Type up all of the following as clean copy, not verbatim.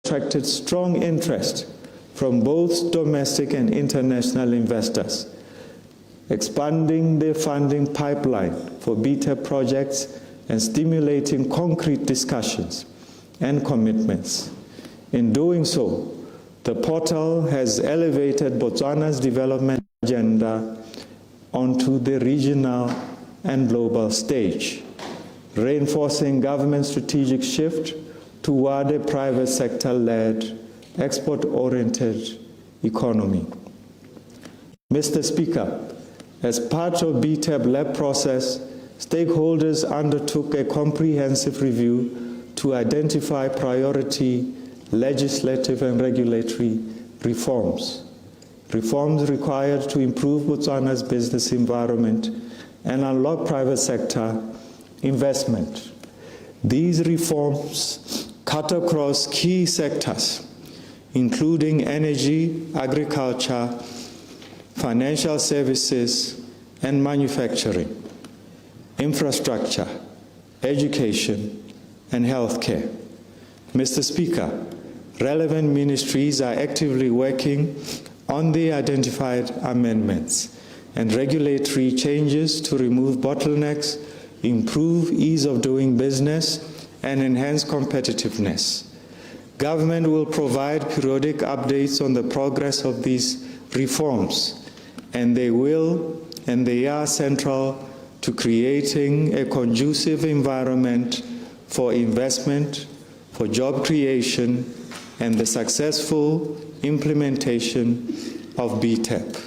attracted strong interest from both domestic and international investors, expanding their funding pipeline for BTEP projects and stimulating concrete discussions and commitments. In doing so, the portal has elevated Botswana's development agenda onto the regional and global stage, reinforcing government's strategic shift toward a private sector-led, export-oriented economy. Mr. Speaker, as part of BTEP-led process, stakeholders undertook a comprehensive review to identify priority legislative and regulatory reforms. Reforms required to improve Botswana's business environment and unlock private sector investment. These reforms cut across key sectors, including energy, agriculture, financial services, and manufacturing, infrastructure, education, and healthcare. Mr. Speaker, relevant ministries are actively working on the identified amendments and regulatory changes to remove bottlenecks, improve ease of doing business, and enhance competitiveness. Government will provide periodic updates on the progress of these reforms, and they are central to creating a conducive environment for investment, for job creation, and the successful implementation of BTEP.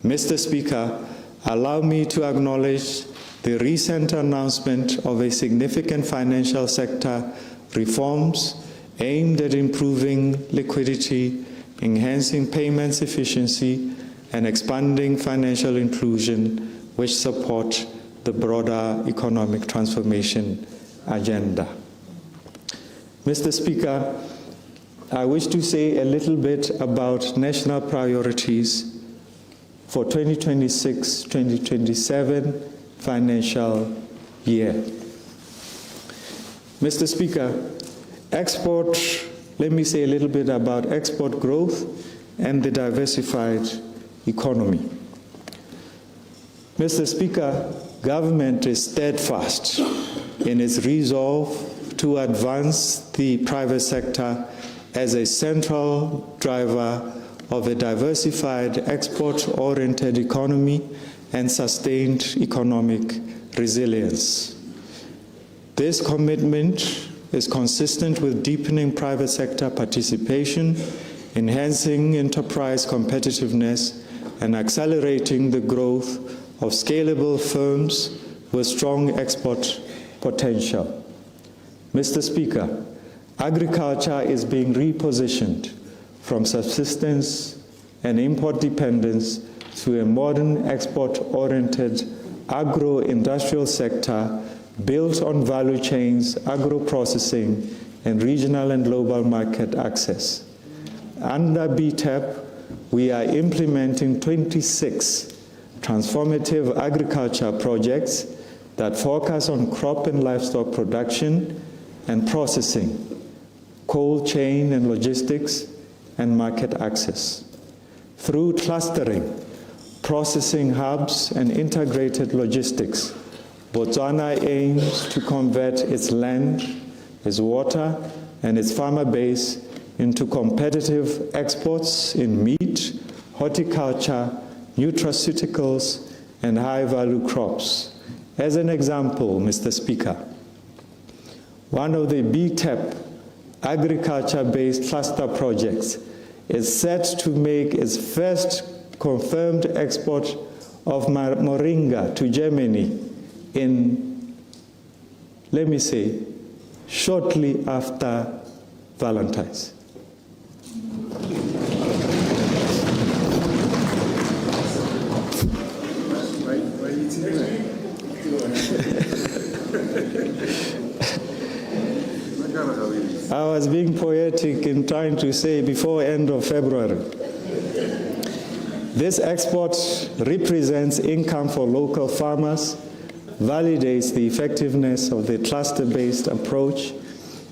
Mr. Speaker, allow me to acknowledge the recent announcement of a significant financial sector reforms aimed at improving liquidity, enhancing payments efficiency, and expanding financial inclusion, which support the broader economic transformation agenda. Mr. Speaker, I wish to say a little bit about national priorities for 2026-2027 financial year. Mr. Speaker, let me say a little bit about export growth and the diversified economy. Mr. Speaker, government is steadfast in its resolve to advance the private sector as a central driver of a diversified export-oriented economy and sustained economic resilience. This commitment is consistent with deepening private sector participation, enhancing enterprise competitiveness, and accelerating the growth of scalable firms with strong export potential. Mr. Speaker, agriculture is being repositioned from subsistence and import dependence to a modern export-oriented agro-industrial sector built on value chains, agro-processing, and regional and global market access. Under BTEP, we are implementing 26 transformative agriculture projects that focus on crop and livestock production and processing, cold chain and logistics, and market access. Through clustering, processing hubs, and integrated logistics, Botswana aims to convert its land, its water, and its farmer base into competitive exports in meat, horticulture, nutraceuticals, and high-value crops. As an example, Mr. Speaker, one of the BTEP agriculture-based cluster projects is set to make its first confirmed export of moringa to Germany in, let me say, shortly after Valentine's. I was being poetic in trying to say before end of February. This export represents income for local farmers, validates the effectiveness of the cluster-based approach,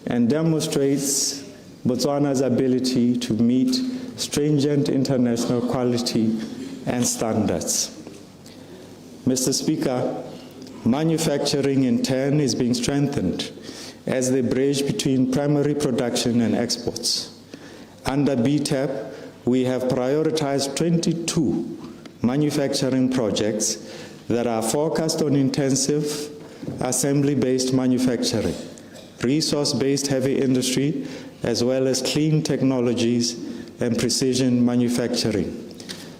and demonstrates Botswana's ability to meet stringent international quality and standards. Mr. Speaker, manufacturing in turn is being strengthened as the bridge between primary production and exports. Under BTAP, we have prioritized 22 manufacturing projects that are focused on intensive assembly-based manufacturing, resource-based heavy industry, as well as clean technologies and precision manufacturing,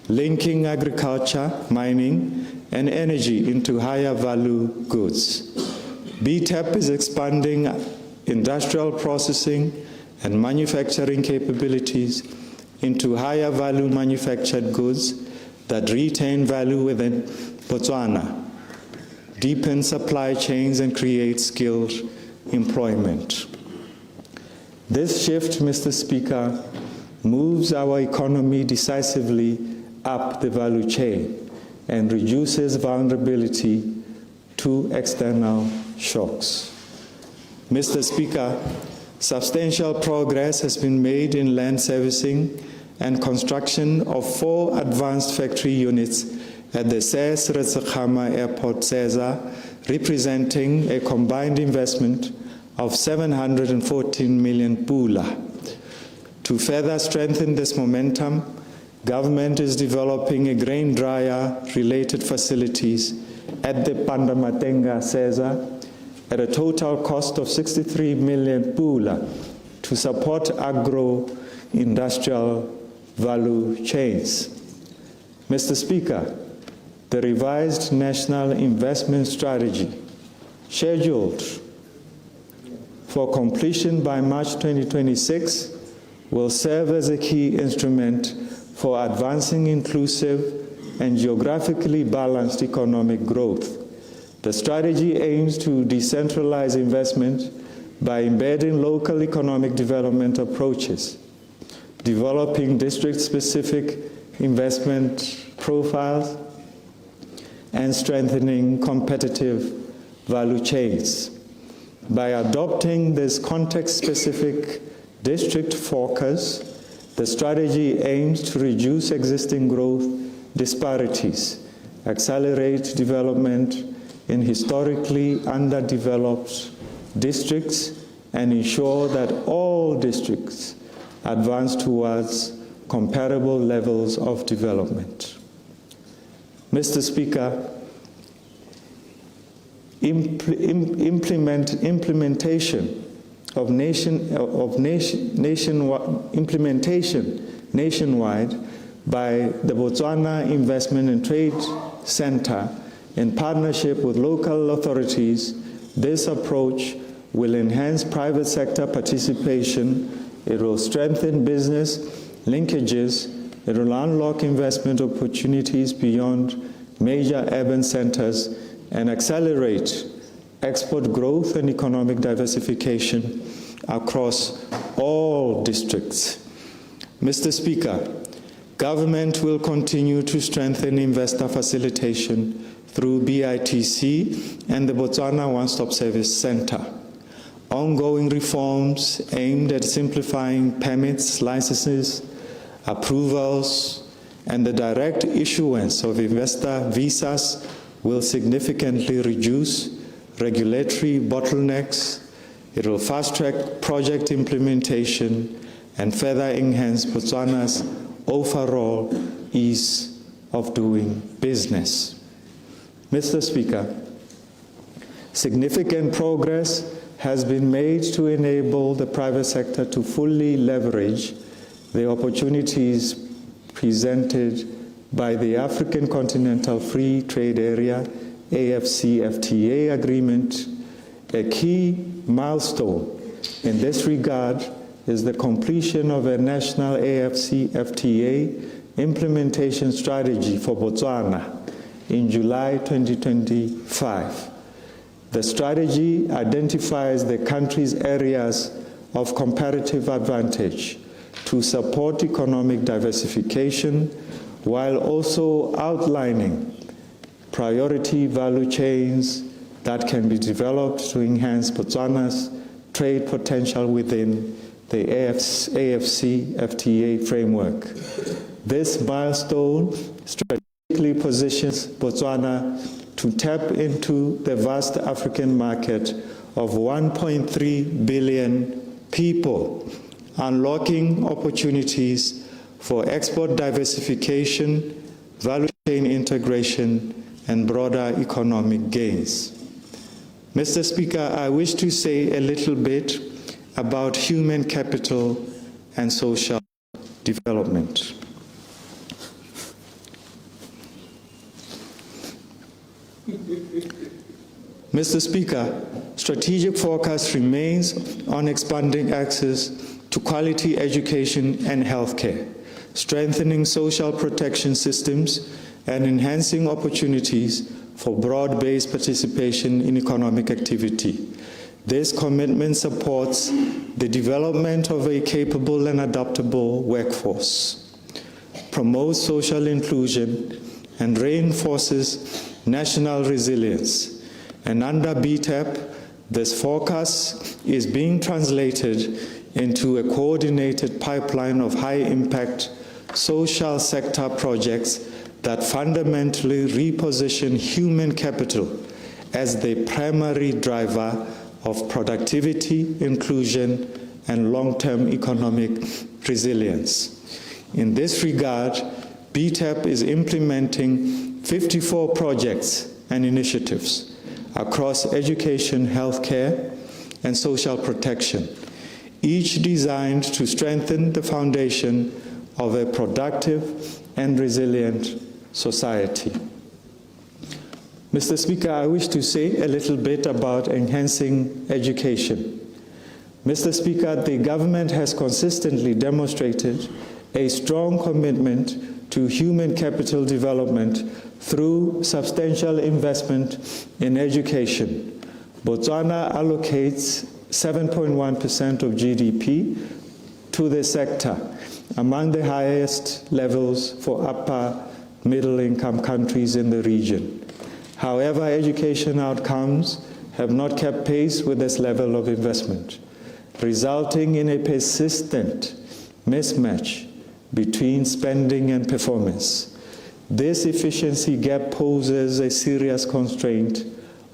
linking agriculture, mining, and energy into higher value goods. BTAP is expanding industrial processing and manufacturing capabilities into higher value manufactured goods that retain value within Botswana, deepen supply chains, and create skilled employment. This shift, Mr. Speaker, moves our economy decisively up the value chain and reduces vulnerability to external shocks. Mr. Speaker, substantial progress has been made in land servicing and construction of 4 advanced factory units at the SES Retsekgama Airport, SESA, representing a combined investment of 714 million pula. To further strengthen this momentum, government is developing a grain dryer related facilities at the Pandamatenga SESA at a total cost of 63 million pula to support agro-industrial value chains. Mr. Speaker, the revised National Investment Strategy, scheduled for completion by March 2026, will serve as a key instrument for advancing inclusive and geographically balanced economic growth. The strategy aims to decentralize investment by embedding local economic development approaches, developing district-specific investment profiles, and strengthening competitive value chains. By adopting this context-specific district focus, the strategy aims to reduce existing growth disparities, accelerate development in historically underdeveloped districts, and ensure that all districts advance towards comparable levels of development. Mr. Speaker, implementation nationwide by the Botswana Investment and Trade Center in partnership with local authorities, this approach will enhance private sector participation, it will strengthen business linkages, it will unlock investment opportunities beyond major urban centers and accelerate export growth and economic diversification across all districts. Mr. Speaker, government will continue to strengthen investor facilitation through BITC and the Botswana One-Stop Service Center. Ongoing reforms aimed at simplifying permits, licenses, approvals, and the direct issuance of investor visas will significantly reduce regulatory bottlenecks. It will fast-track project implementation and further enhance Botswana's overall ease of doing business. Mr. Speaker, significant progress has been made to enable the private sector to fully leverage the opportunities presented by the African Continental Free Trade Area, AFCFTA agreement. A key milestone in this regard is the completion of a national AFCFTA implementation strategy for Botswana in July 2025. The strategy identifies the country's areas of comparative advantage to support economic diversification while also outlining priority value chains that can be developed to enhance Botswana's trade potential within the AFC-FTA framework. This milestone strategically positions Botswana to tap into the vast African market of 1.3 billion people, unlocking opportunities for export diversification, value chain integration, and broader economic gains. Mr. Speaker, I wish to say a little bit about human capital and social development. Mr. Speaker, strategic focus remains on expanding access to quality education and healthcare, strengthening social protection systems, and enhancing opportunities for broad-based participation in economic activity. This commitment supports the development of a capable and adaptable workforce, promotes social inclusion, and reinforces national resilience. And under BTEP, this focus is being translated into a coordinated pipeline of high-impact social sector projects that fundamentally reposition human capital as the primary driver of productivity, inclusion, and long-term economic resilience. In this regard, BTEP is implementing 54 projects and initiatives across education, healthcare, and social protection, each designed to strengthen the foundation of a productive and resilient society. Mr. Speaker, I wish to say a little bit about enhancing education. Mr. Speaker, the government has consistently demonstrated a strong commitment to human capital development through substantial investment in education. Botswana allocates 7.1% of GDP to the sector, among the highest levels for upper middle-income countries in the region. However, education outcomes have not kept pace with this level of investment, resulting in a persistent mismatch between spending and performance. This efficiency gap poses a serious constraint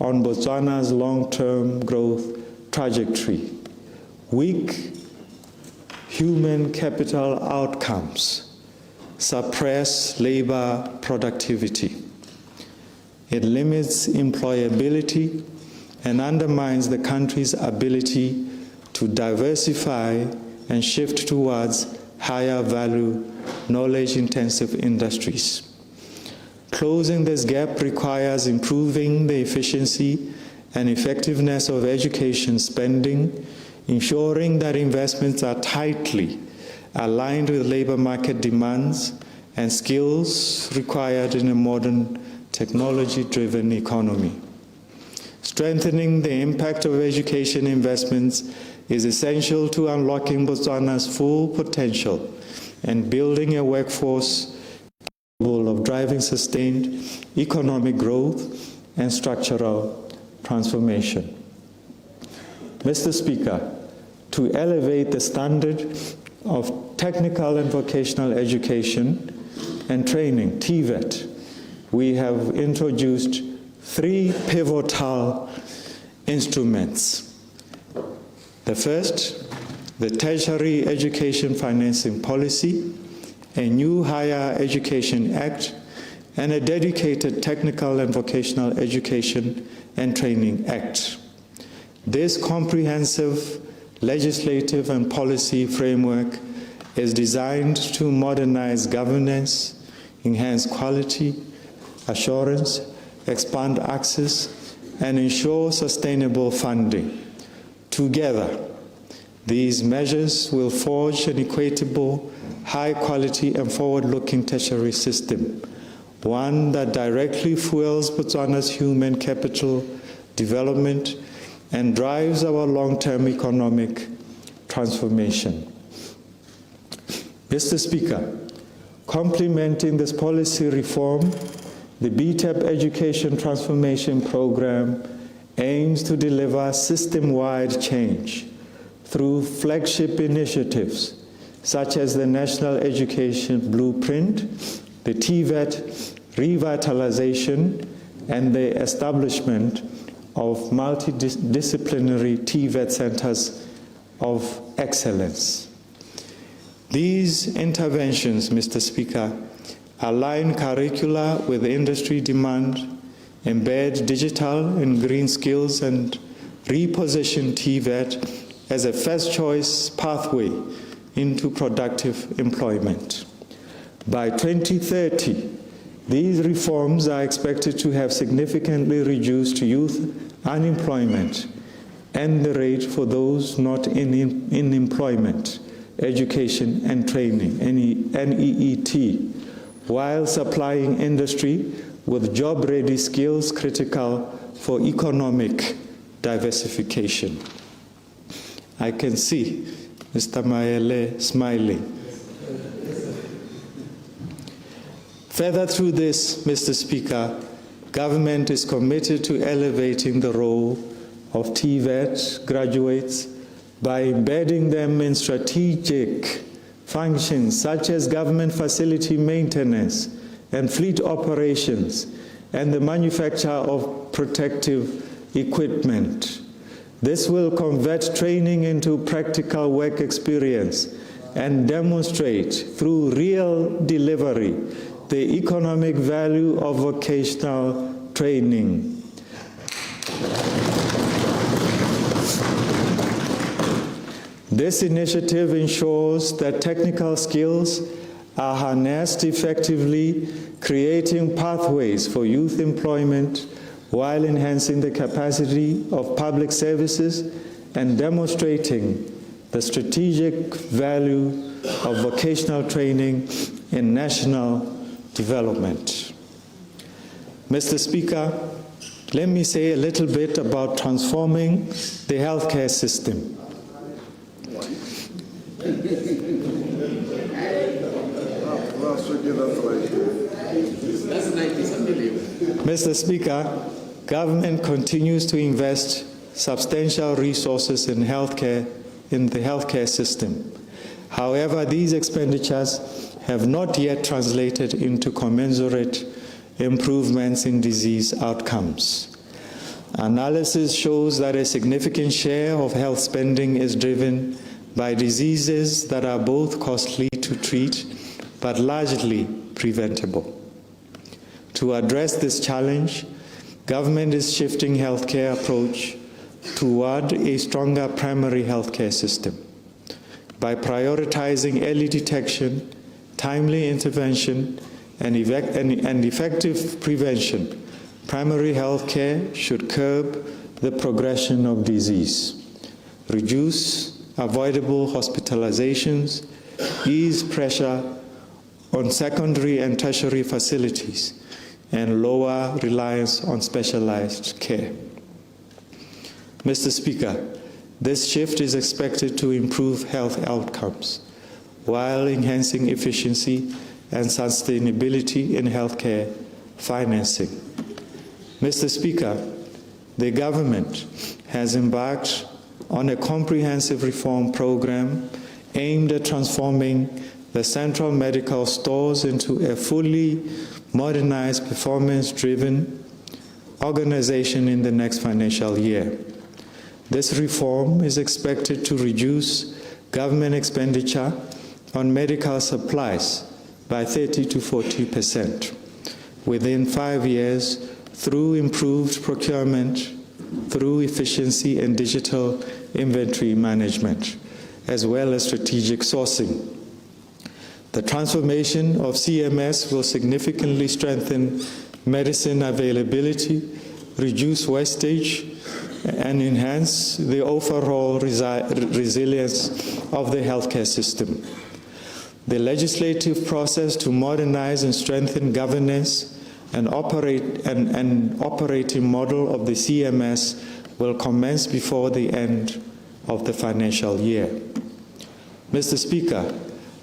on Botswana's long-term growth trajectory. Weak human capital outcomes suppress labor productivity. It limits employability and undermines the country's ability to diversify and shift towards higher value, knowledge-intensive industries. Closing this gap requires improving the efficiency and effectiveness of education spending, ensuring that investments are tightly aligned with labor market demands and skills required in a modern technology-driven economy. Strengthening the impact of education investments is essential to unlocking Botswana's full potential and building a workforce capable of driving sustained economic growth and structural transformation. Mr. Speaker, to elevate the standard of technical and vocational education and training, TVET, we have introduced 3 pivotal instruments. The first, the Tertiary Education Financing Policy, a new Higher Education Act, and a dedicated Technical and Vocational Education and Training Act. This comprehensive legislative and policy framework is designed to modernize governance, enhance quality assurance, expand access, and ensure sustainable funding. Together, these measures will forge an equitable, high-quality, and forward-looking tertiary system, one that directly fuels Botswana's human capital development and drives our long-term economic transformation. Mr. Speaker, complementing this policy reform, the BTEP Education Transformation Program aims to deliver system-wide change through flagship initiatives such as the National Education Blueprint, the TVET revitalization, and the establishment of multidisciplinary TVET centers of excellence. These interventions, Mr. Speaker, align curricula with industry demand, embed digital and green skills, and reposition TVET as a first choice pathway into productive employment. By 2030, these reforms are expected to have significantly reduced youth unemployment and the rate for those not in employment, education and training, NEET, while supplying industry with job-ready skills critical for economic diversification. I can see Mr. Maele smiling. Further through this, Mr. Speaker, government is committed to elevating the role of TVET graduates by embedding them in strategic functions such as government facility maintenance and fleet operations and the manufacture of protective equipment. This will convert training into practical work experience and demonstrate through real delivery the economic value of vocational training. This initiative ensures that technical skills are harnessed effectively, creating pathways for youth employment while enhancing the capacity of public services and demonstrating the strategic value of vocational training in national development. Mr. Speaker, let me say a little bit about transforming the healthcare system. Mr. Speaker, government continues to invest substantial resources in healthcare, in the healthcare system. However, these expenditures have not yet translated into commensurate improvements in disease outcomes. Analysis shows that a significant share of health spending is driven by diseases that are both costly to treat but largely preventable. To address this challenge, government is shifting healthcare approach toward a stronger primary healthcare system. By prioritizing early detection, timely intervention, and effective prevention, primary healthcare should curb the progression of disease, reduce avoidable hospitalizations, ease pressure on secondary and tertiary facilities, and lower reliance on specialized care. Mr. Speaker, this shift is expected to improve health outcomes while enhancing efficiency and sustainability in healthcare financing. Mr. Speaker, the government has embarked on a comprehensive reform program aimed at transforming the central medical stores into a fully modernized, performance-driven organization in the next financial year. This reform is expected to reduce government expenditure on medical supplies by 30 to 40% within 5 years through improved procurement, through efficiency and digital inventory management, as well as strategic sourcing. The transformation of CMS will significantly strengthen medicine availability, reduce wastage, and enhance the overall resilience of the healthcare system. The legislative process to modernize and strengthen governance and operating model of the CMS will commence before the end of the financial year. Mr. Speaker,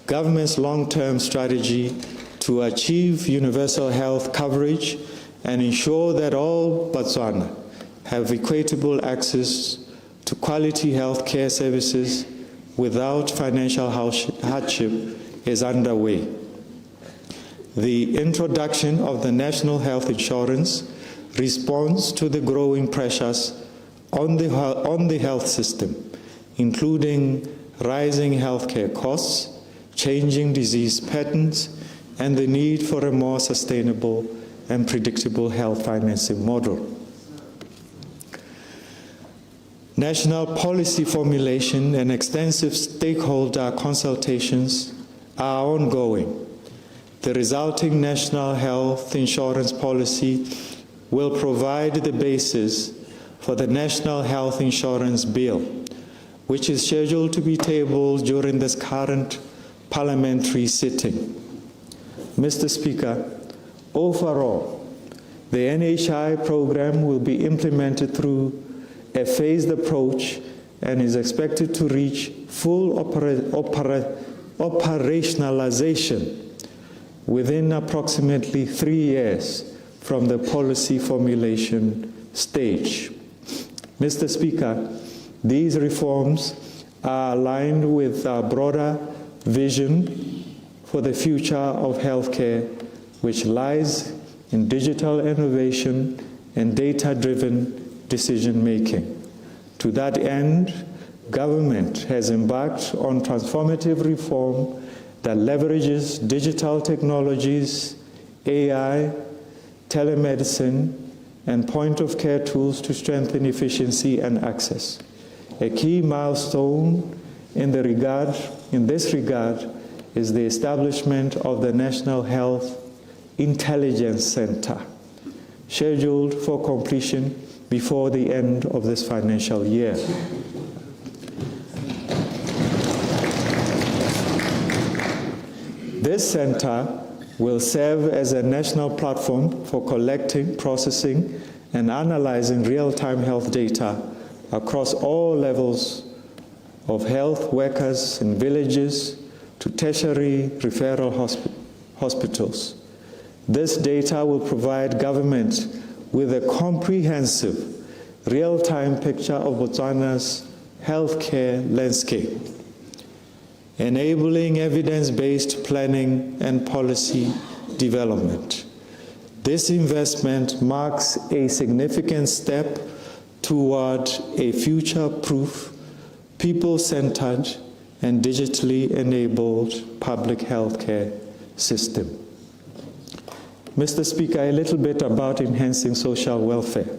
government's long-term strategy to achieve universal health coverage and ensure that all Botswana have equitable access to quality health care services without financial hardship is underway. The introduction of the National Health Insurance responds to the growing pressures on the health system, including rising healthcare costs, changing disease patterns, and the need for a more sustainable and predictable health financing model. National policy formulation and extensive stakeholder consultations are ongoing. The resulting national health insurance policy will provide the basis for the National Health Insurance Bill, which is scheduled to be tabled during this current parliamentary sitting. Mr. Speaker, overall, the NHI program will be implemented through a phased approach and is expected to reach full operationalization within approximately 3 years from the policy formulation stage. Mr. Speaker, these reforms are aligned with our broader vision for the future of healthcare, which lies in digital innovation and data-driven decision-making. To that end, government has embarked on transformative reform that leverages digital technologies, AI, telemedicine, and point-of-care tools to strengthen efficiency and access. A key milestone in this regard is the establishment of the National Health Intelligence Center, scheduled for completion before the end of this financial year. This center will serve as a national platform for collecting, processing, and analyzing real-time health data across all levels of health workers in villages to tertiary referral hospitals. This data will provide government with a comprehensive, real-time picture of Botswana's healthcare landscape, enabling evidence-based planning and policy development. This investment marks a significant step toward a future-proof, people-centered, and digitally enabled public healthcare system. Mr. Speaker, a little bit about enhancing social welfare.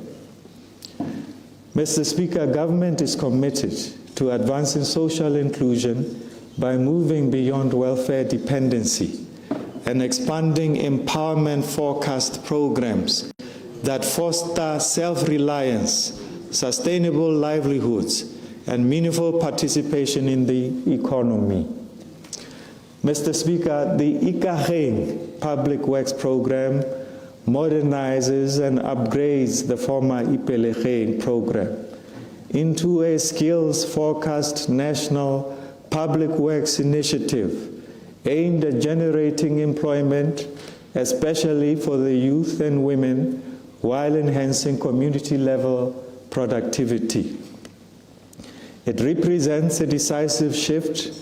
Mr. Speaker, government is committed to advancing social inclusion by moving beyond welfare dependency and expanding empowerment forecast programs that foster self-reliance, sustainable livelihoods, and meaningful participation in the economy. Mr. Speaker, the Ikageng Public Works Program modernizes and upgrades the former Ipelegeng program into a skills-focused national public works initiative aimed at generating employment, especially for the youth and women, while enhancing community-level productivity. It represents a decisive shift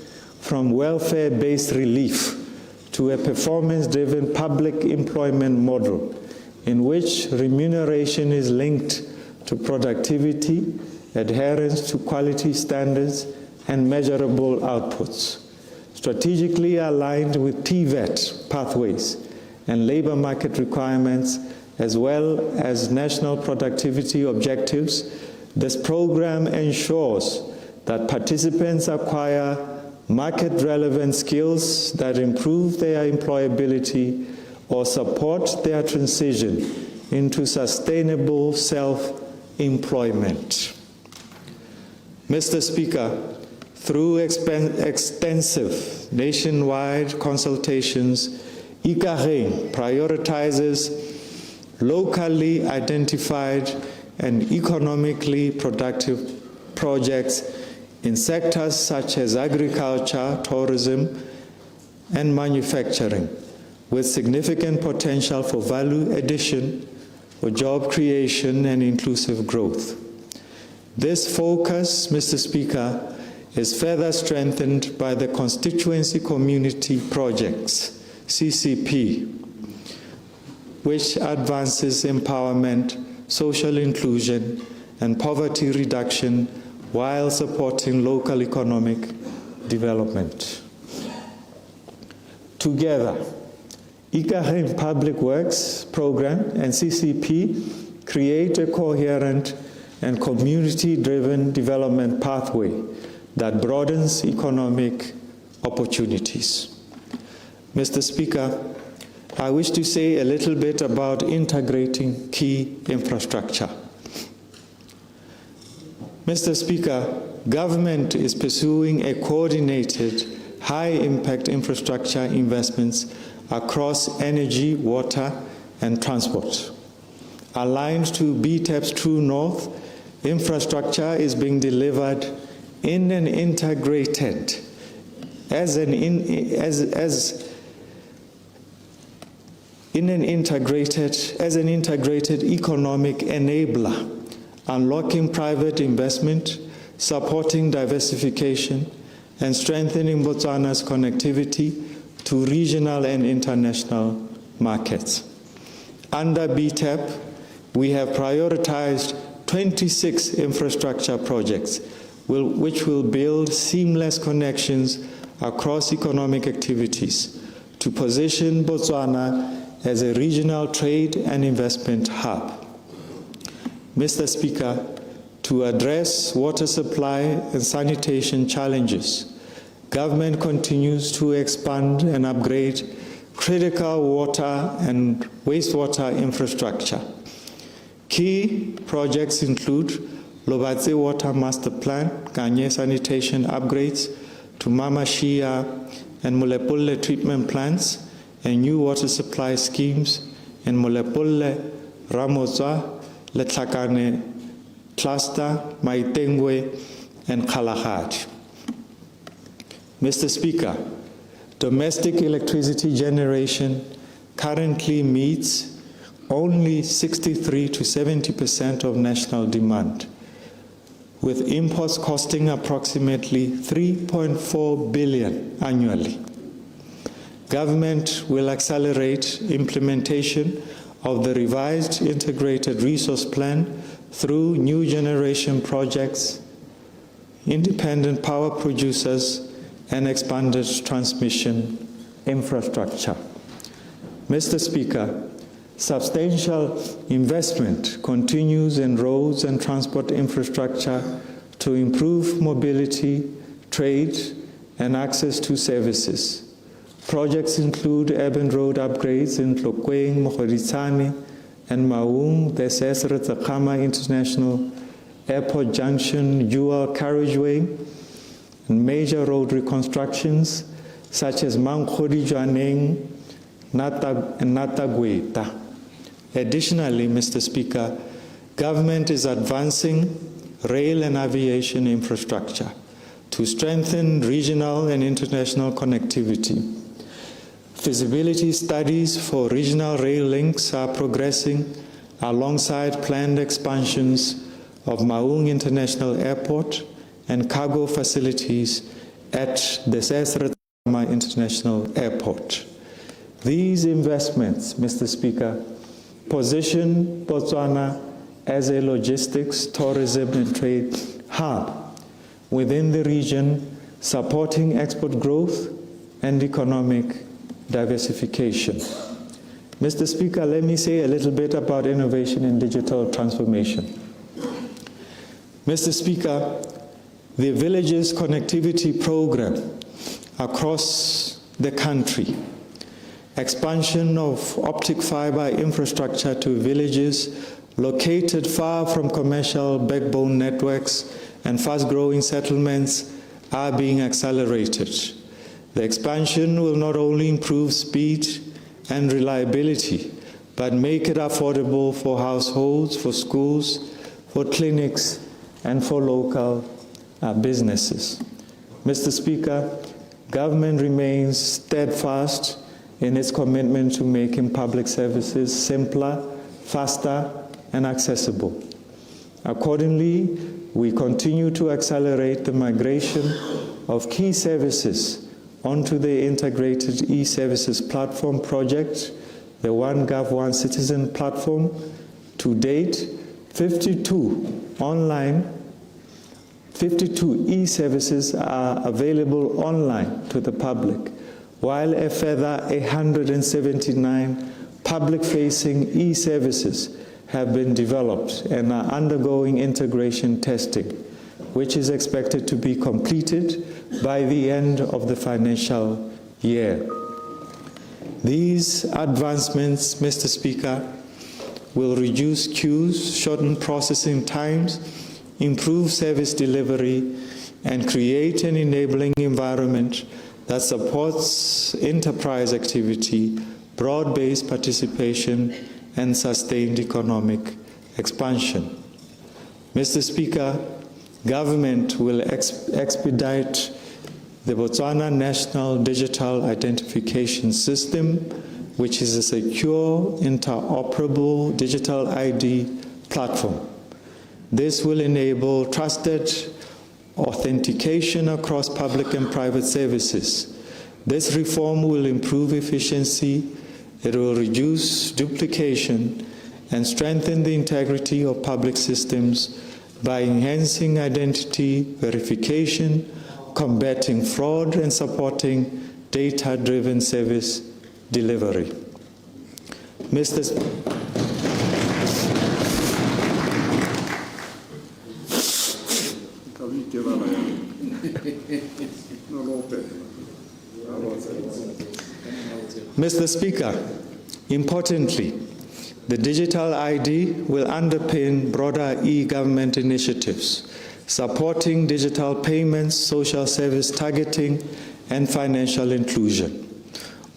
from welfare-based relief to a performance-driven public employment model in which remuneration is linked to productivity, adherence to quality standards, and measurable outputs. Strategically aligned with TVET pathways and labor market requirements, as well as national productivity objectives, this program ensures that participants acquire market-relevant skills that improve their employability or support their transition into sustainable self-employment. Mr. Speaker, through extensive nationwide consultations, Ikageng prioritizes locally identified and economically productive projects in sectors such as agriculture, tourism, and manufacturing, with significant potential for value addition, for job creation, and inclusive growth. This focus, Mr. Speaker, is further strengthened by the Constituency Community Projects, CCP, which advances empowerment, social inclusion, and poverty reduction while supporting local economic development. Together, Ikaheng Public Works Program and CCP create a coherent and community-driven development pathway that broadens economic opportunities. Mr. Speaker, I wish to say a little bit about integrating key infrastructure. Mr. Speaker, government is pursuing a coordinated, high-impact infrastructure investments across energy, water, and transport. Aligned to Pt.2 North, infrastructure is being delivered in an integrated, as an integrated economic enabler, unlocking private investment, supporting diversification, and strengthening Botswana's connectivity to regional and international markets. Under BTEP, we have prioritized 26 infrastructure projects, which will build seamless connections across economic activities to position Botswana as a regional trade and investment hub. Mr. Speaker, to address water supply and sanitation challenges, government continues to expand and upgrade critical water and wastewater infrastructure. Key projects include Lobatse Water Master Plan, Kanye sanitation upgrades to Mama Shia and Molepolle treatment plants, and new water supply schemes in Molepolle, Ramozwa, Letlakane, Cluster, Maitengwe, and Kalahaj. Mr. Speaker, domestic electricity generation currently meets only 63 to 70% of national demand, with imports costing approximately 3.4 billion annually. Government will accelerate implementation of the revised integrated resource plan through new generation projects, independent power producers, and expanded transmission infrastructure. Mr. Speaker, substantial investment continues in roads and transport infrastructure to improve mobility, trade, and access to services. Projects include urban road upgrades in Tlokweng, Mogoditsane, and Maung, the Sesre International Airport Junction dual carriageway, and major road reconstructions such as Mankgodi Jwaneng and Natagweta. Additionally, Mr. Speaker, government is advancing rail and aviation infrastructure to strengthen regional and international connectivity. Feasibility studies for regional rail links are progressing alongside planned expansions of Maung International Airport and cargo facilities at the Sesre International Airport. These investments, Mr. Speaker, position Botswana as a logistics, tourism, and trade hub within the region, supporting export growth and economic diversification. Mr. Speaker, let me say a little bit about innovation and digital transformation. Mr. Speaker, the Villages Connectivity Program across the country, expansion of optic fiber infrastructure to villages located far from commercial backbone networks and fast-growing settlements are being accelerated. The expansion will not only improve speed and reliability, but make it affordable for households, for schools, for clinics, and for local businesses. Mr. Speaker, government remains steadfast in its commitment to making public services simpler, faster, and accessible. Accordingly, We continue to accelerate the migration of key services onto the integrated e-services platform project, the One Gov One Citizen platform. To date, 52 e-services are available online to the public, while a further 179 public-facing e-services have been developed and are undergoing integration testing, which is expected to be completed by the end of the financial year. These advancements, Mr. Speaker, will reduce queues, shorten processing times, improve service delivery, and create an enabling environment that supports enterprise activity, broad-based participation, and sustained economic expansion. Mr. Speaker, government will expedite the Botswana National Digital Identification System, which is a secure, interoperable digital ID platform. This will enable trusted authentication across public and private services. This reform will improve efficiency, it will reduce duplication, and strengthen the integrity of public systems by enhancing identity verification, combating fraud, and supporting data-driven service delivery. Mr. Speaker, importantly, the digital ID will underpin broader e-government initiatives, supporting digital payments, social service targeting, and financial inclusion.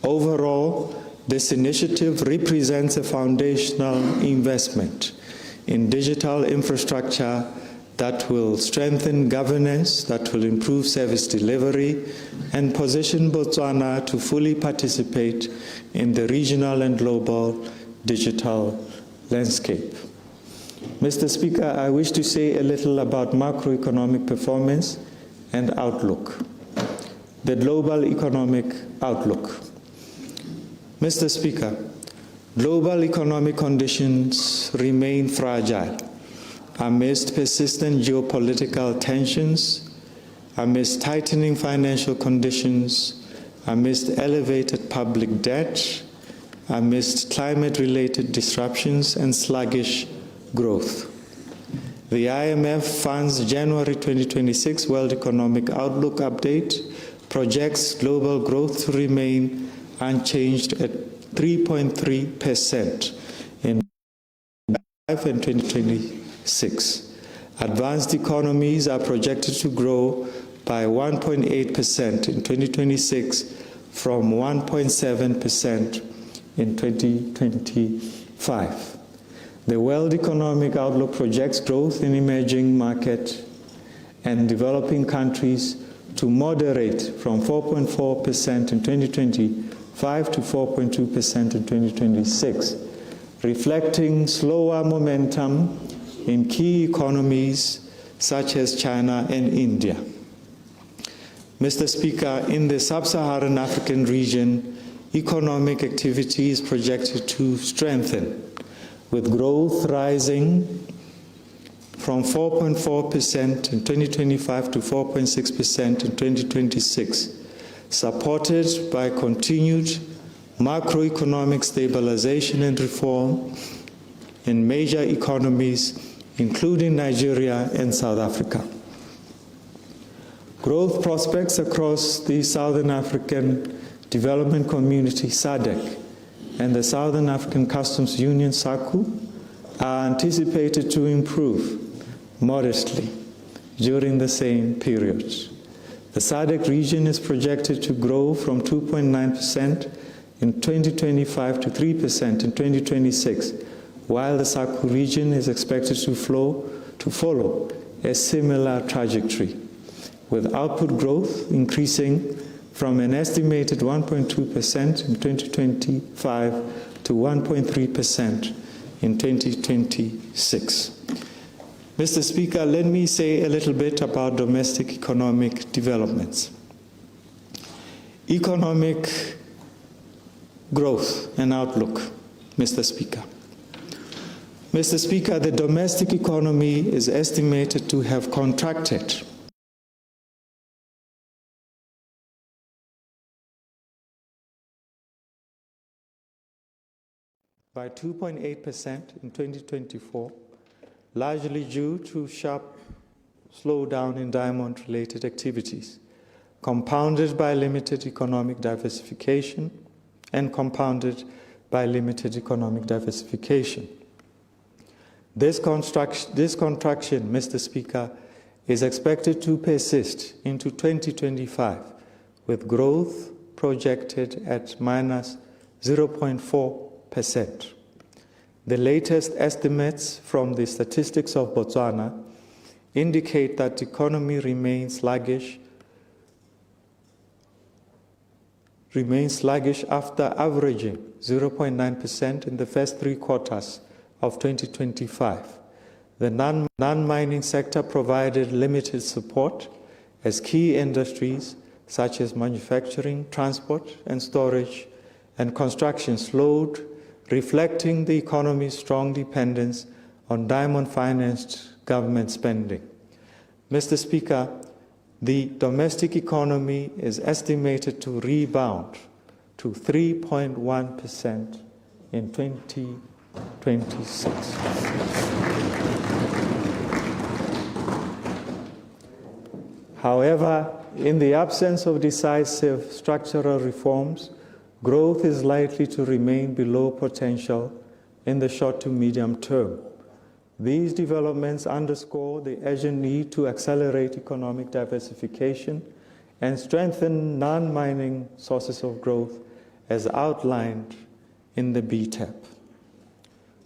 Overall, this initiative represents a foundational investment in digital infrastructure that will strengthen governance, that will improve service delivery, and position Botswana to fully participate in the regional and global digital landscape. Mr. Speaker, I wish to say a little about macroeconomic performance and outlook. The global economic outlook. Mr. Speaker, global economic conditions remain fragile amidst persistent geopolitical tensions, amidst tightening financial conditions, amidst elevated public debt, amidst climate-related disruptions and sluggish growth. The IMF Fund's January 2026 World Economic Outlook update projects global growth to remain unchanged at 3.3% in 2026. Advanced economies are projected to grow by 1.8% in 2026 from 1.7% in 2025. The World Economic Outlook projects growth in emerging market and developing countries to moderate from 4.4% in 2025 to 4.2% in 2026, reflecting slower momentum in key economies such as China and India. Mr. Speaker, in the sub-Saharan African region, economic activity is projected to strengthen, with growth rising from 4.4% in 2025 to 4.6% in 2026, supported by continued macroeconomic stabilization and reform in major economies, including Nigeria and South Africa. Growth prospects across the Southern African Development Community, SADC, and the Southern African Customs Union, SACU, are anticipated to improve modestly during the same period. The SADC region is projected to grow from 2.9% in 2025 to 3% in 2026, while the SACU region is expected to follow a similar trajectory, with output growth increasing from an estimated 1.2% in 2025 to 1.3% in 2026. Mr. Speaker, let me say a little bit about domestic economic developments. Economic growth and outlook, Mr. Speaker. Mr. Speaker, the domestic economy is estimated to have contracted by 2.8% in 2024, largely due to sharp slowdown in diamond-related activities, compounded by limited economic diversification and compounded by limited economic diversification. This contraction, Mr. Speaker, is expected to persist into 2025, with growth projected at minus 0.4%. The latest estimates from the statistics of Botswana indicate that the economy remains sluggish after averaging 0.9% in the first 3 quarters of 2025. The non-mining sector provided limited support as key industries such as manufacturing, transport and storage, and construction slowed, reflecting the economy's strong dependence on diamond-financed government spending. Mr. Speaker, the domestic economy is estimated to rebound to 3.1% in 2026. However, in the absence of decisive structural reforms, growth is likely to remain below potential in the short to medium term. These developments underscore the urgent need to accelerate economic diversification and strengthen non-mining sources of growth as outlined in the BTEP.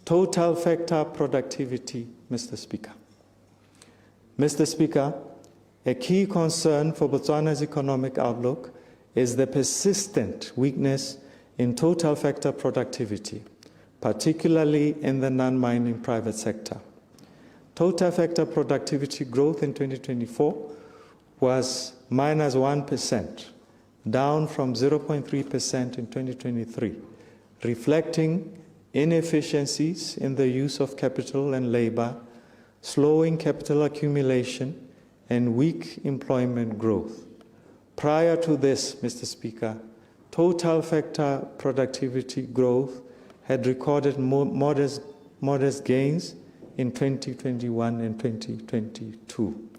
Total factor productivity, Mr. Speaker. Mr. Speaker, a key concern for Botswana's economic outlook is the persistent weakness in total factor productivity, particularly in the non-mining private sector. Total factor productivity growth in 2024 was minus 1%, down from 0.3% in 2023, reflecting inefficiencies in the use of capital and labor, slowing capital accumulation, and weak employment growth. Prior to this, Mr. Speaker, total factor productivity growth had recorded modest gains in 2021 and 2022,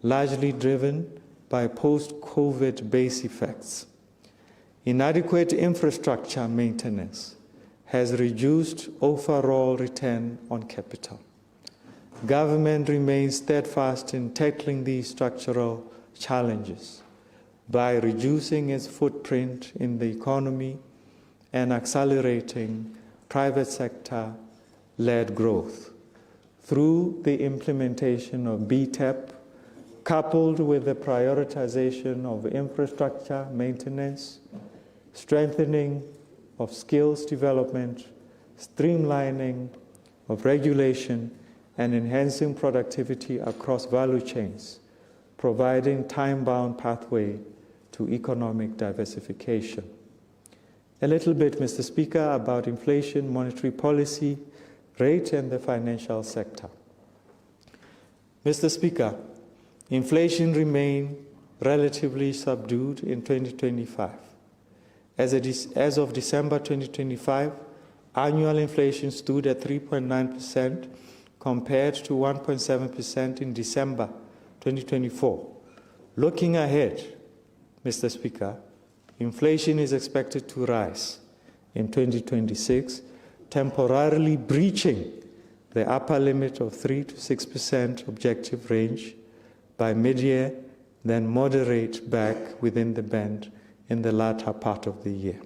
largely driven by post-COVID base effects. Inadequate infrastructure maintenance has reduced overall return on capital. Government remains steadfast in tackling these structural challenges by reducing its footprint in the economy and accelerating private sector-led growth through the implementation of BTEP, coupled with the prioritization of infrastructure maintenance, strengthening of skills development, streamlining of regulation, and enhancing productivity across value chains, providing time-bound pathway to economic diversification. A little bit, Mr. Speaker, about inflation, monetary policy, rate, and the financial sector. Mr. Speaker, inflation remained relatively subdued in 2025. As of December 2025, annual inflation stood at 3.9% compared to 1.7% in December 2024. Looking ahead, Mr. Speaker, inflation is expected to rise in 2026, temporarily breaching the upper limit of 3 to 6% objective range by mid-year, then moderate back within the band in the latter part of the year.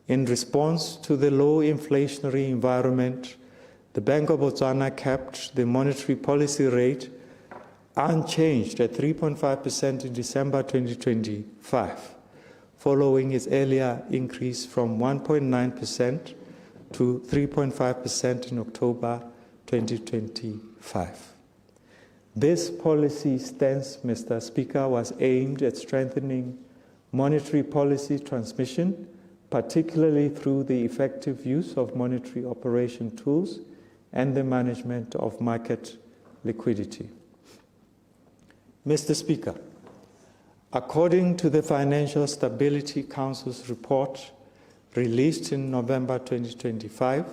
In response to the low inflationary environment, the Bank of Botswana kept the monetary policy rate unchanged at 3.5% in December 2025, following its earlier increase from 1.9% to 3.5% in October 2025. This policy stance, Mr. Speaker, was aimed at strengthening monetary policy transmission, particularly through the effective use of monetary operation tools and the management of market liquidity. Mr. Speaker, according to the Financial Stability Council's report released in November 2025,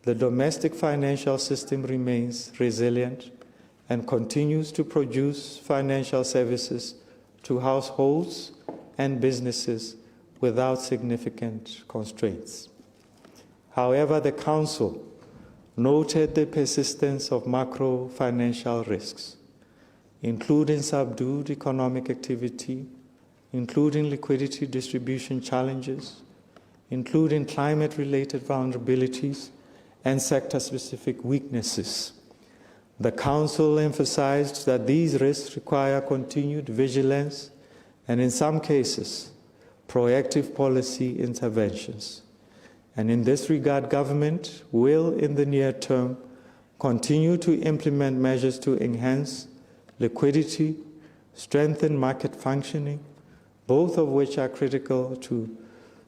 the domestic financial system remains resilient and continues to produce financial services to households and businesses without significant constraints. However, the Council noted the persistence of macro-financial risks, including subdued economic activity, including liquidity distribution challenges, including climate-related vulnerabilities and sector-specific weaknesses. The Council emphasized that these risks require continued vigilance and, in some cases, proactive policy interventions. And in this regard, government will, in the near term, continue to implement measures to enhance liquidity, strengthen market functioning, both of which are critical to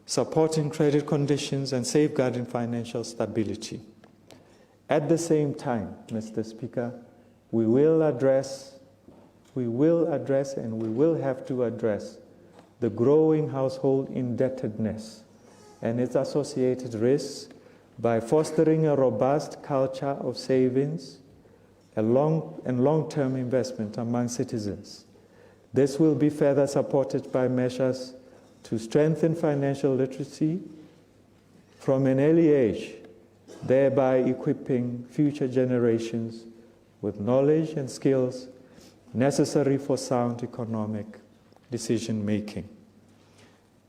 supporting credit conditions and safeguarding financial stability. At the same time, Mr. Speaker, we will address and we will have to address the growing household indebtedness and its associated risks by fostering a robust culture of savings and long-term investment among citizens. This will be further supported by measures to strengthen financial literacy from an early age, thereby equipping future generations with knowledge and skills necessary for sound economic decision-making.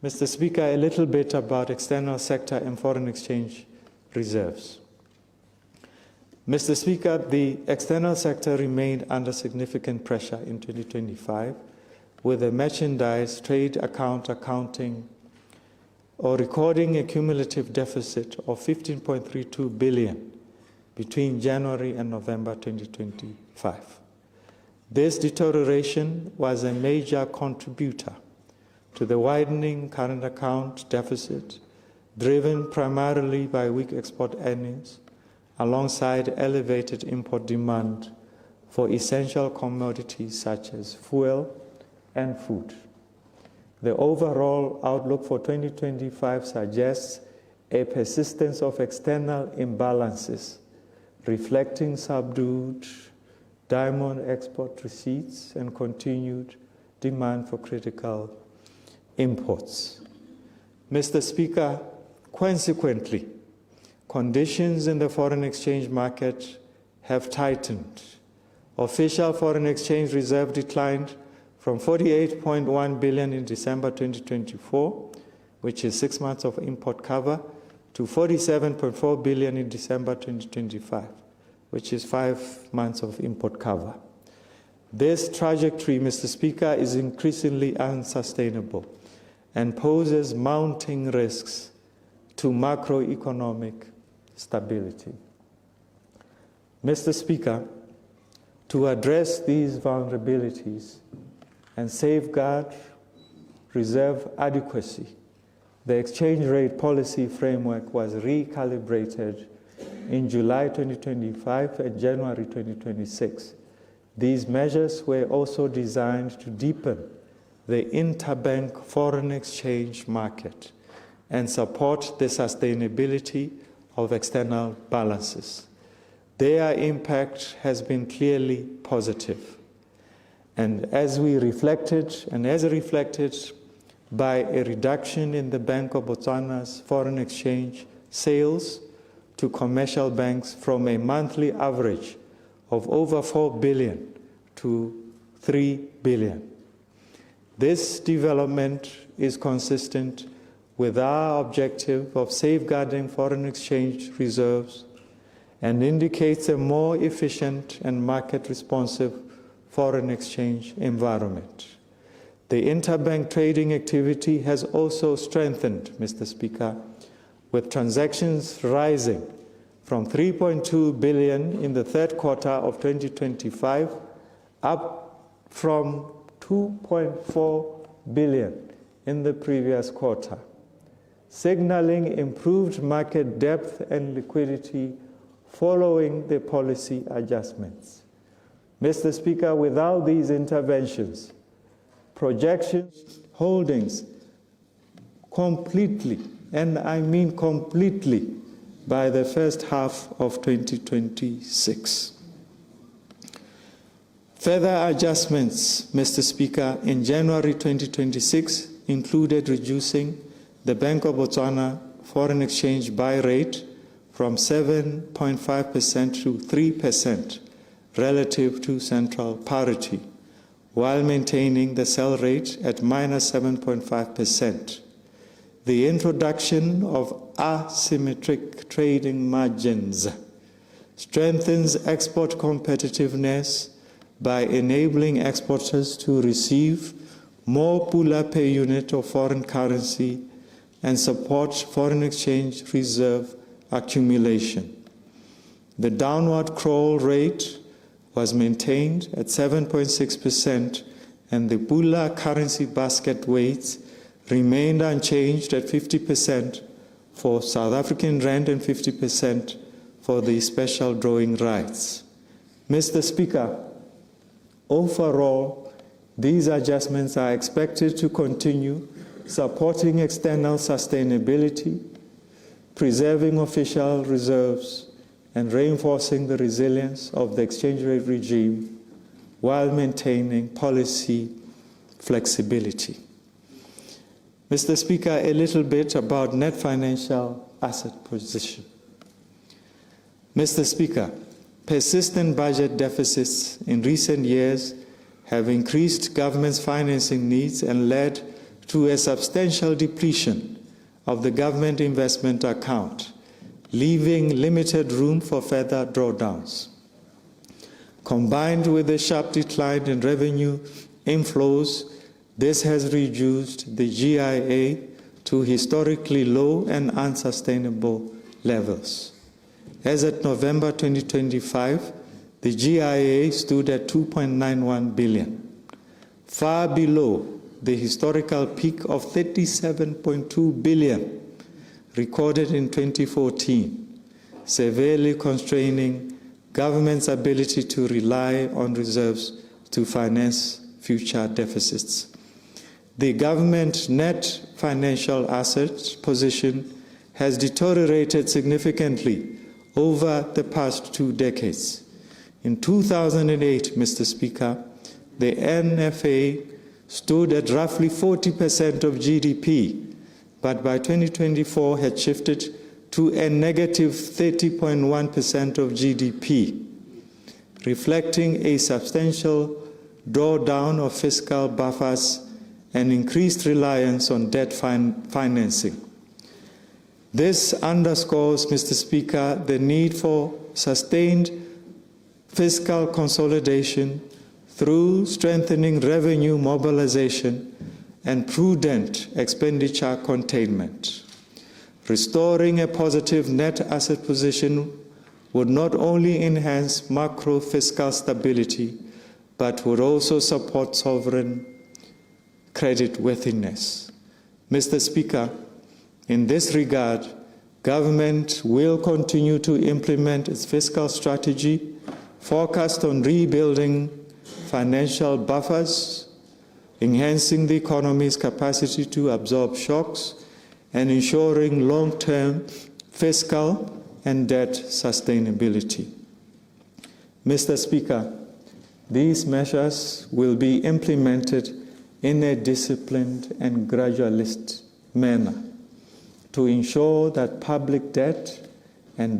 Mr. Speaker, a little bit about external sector and foreign exchange reserves. Mr. Speaker, the external sector remained under significant pressure in 2025, with the merchandise trade account recording a cumulative deficit of 15.32 billion between January and November 2025. This deterioration was a major contributor to the widening current account deficit, driven primarily by weak export earnings, alongside elevated import demand for essential commodities such as fuel and food. The overall outlook for 2025 suggests a persistence of external imbalances, reflecting subdued diamond export receipts and continued demand for critical imports. Mr. Speaker, consequently, conditions in the foreign exchange market have tightened. Official foreign exchange reserve declined from 48.1 billion in December 2024, which is 6 months of import cover, to 47.4 billion in December 2025, which is 5 months of import cover. This trajectory, Mr. Speaker, is increasingly unsustainable and poses mounting risks to macroeconomic stability. Mr. Speaker, to address these vulnerabilities and safeguard reserve adequacy, the exchange rate policy framework was recalibrated in July 2025 and January 2026. These measures were also designed to deepen the interbank foreign exchange market and support the sustainability of external balances. Their impact has been clearly positive. And as reflected by a reduction in the Bank of Botswana's foreign exchange sales to commercial banks from a monthly average of over 4 billion to 3 billion. This development is consistent with our objective of safeguarding foreign exchange reserves and indicates a more efficient and market-responsive foreign exchange environment. The interbank trading activity has also strengthened, Mr. Speaker, with transactions rising from 3.2 billion in the third quarter of 2025 up from 2.4 billion in the previous quarter, signaling improved market depth and liquidity following the policy adjustments. Mr. Speaker, without these interventions, projections holdings completely, and I mean completely, by the first half of 2026. Further adjustments, Mr. Speaker, in January 2026 included reducing the Bank of Botswana foreign exchange buy rate from 7.5% to 3% relative to central parity, while maintaining the sell rate at -7.5%. The introduction of asymmetric trading margins strengthens export competitiveness by enabling exporters to receive more pula per unit of foreign currency and support foreign exchange reserve accumulation. The downward crawl rate was maintained at 7.6%, and the pula currency basket weights remained unchanged at 50% for South African rand and 50% for the special drawing rights. Mr. Speaker, overall, these adjustments are expected to continue supporting external sustainability, preserving official reserves, and reinforcing the resilience of the exchange rate regime while maintaining policy flexibility. Mr. Speaker, a little bit about net financial asset position. Mr. Speaker, persistent budget deficits in recent years have increased government's financing needs and led to a substantial depletion of the government investment account, leaving limited room for further drawdowns. Combined with a sharp decline in revenue inflows, this has reduced the GIA to historically low and unsustainable levels. As at November 2025, the GIA stood at 2.91 billion, far below the historical peak of 37.2 billion recorded in 2014, severely constraining government's ability to rely on reserves to finance future deficits. The government net financial assets position has deteriorated significantly over the past 2 decades. In 2008, Mr. Speaker, the NFA stood at roughly 40% of GDP, but by 2024 had shifted to a negative 30.1% of GDP, reflecting a substantial drawdown of fiscal buffers and increased reliance on debt financing. This underscores, Mr. Speaker, the need for sustained fiscal consolidation through strengthening revenue mobilization and prudent expenditure containment. Restoring a positive net asset position would not only enhance macro fiscal stability, but would also support sovereign creditworthiness. Mr. Speaker, in this regard, government will continue to implement its fiscal strategy focused on rebuilding financial buffers, enhancing the economy's capacity to absorb shocks, and ensuring long-term fiscal and debt sustainability. Mr. Speaker, these measures will be implemented in a disciplined and gradualist manner to ensure that public debt and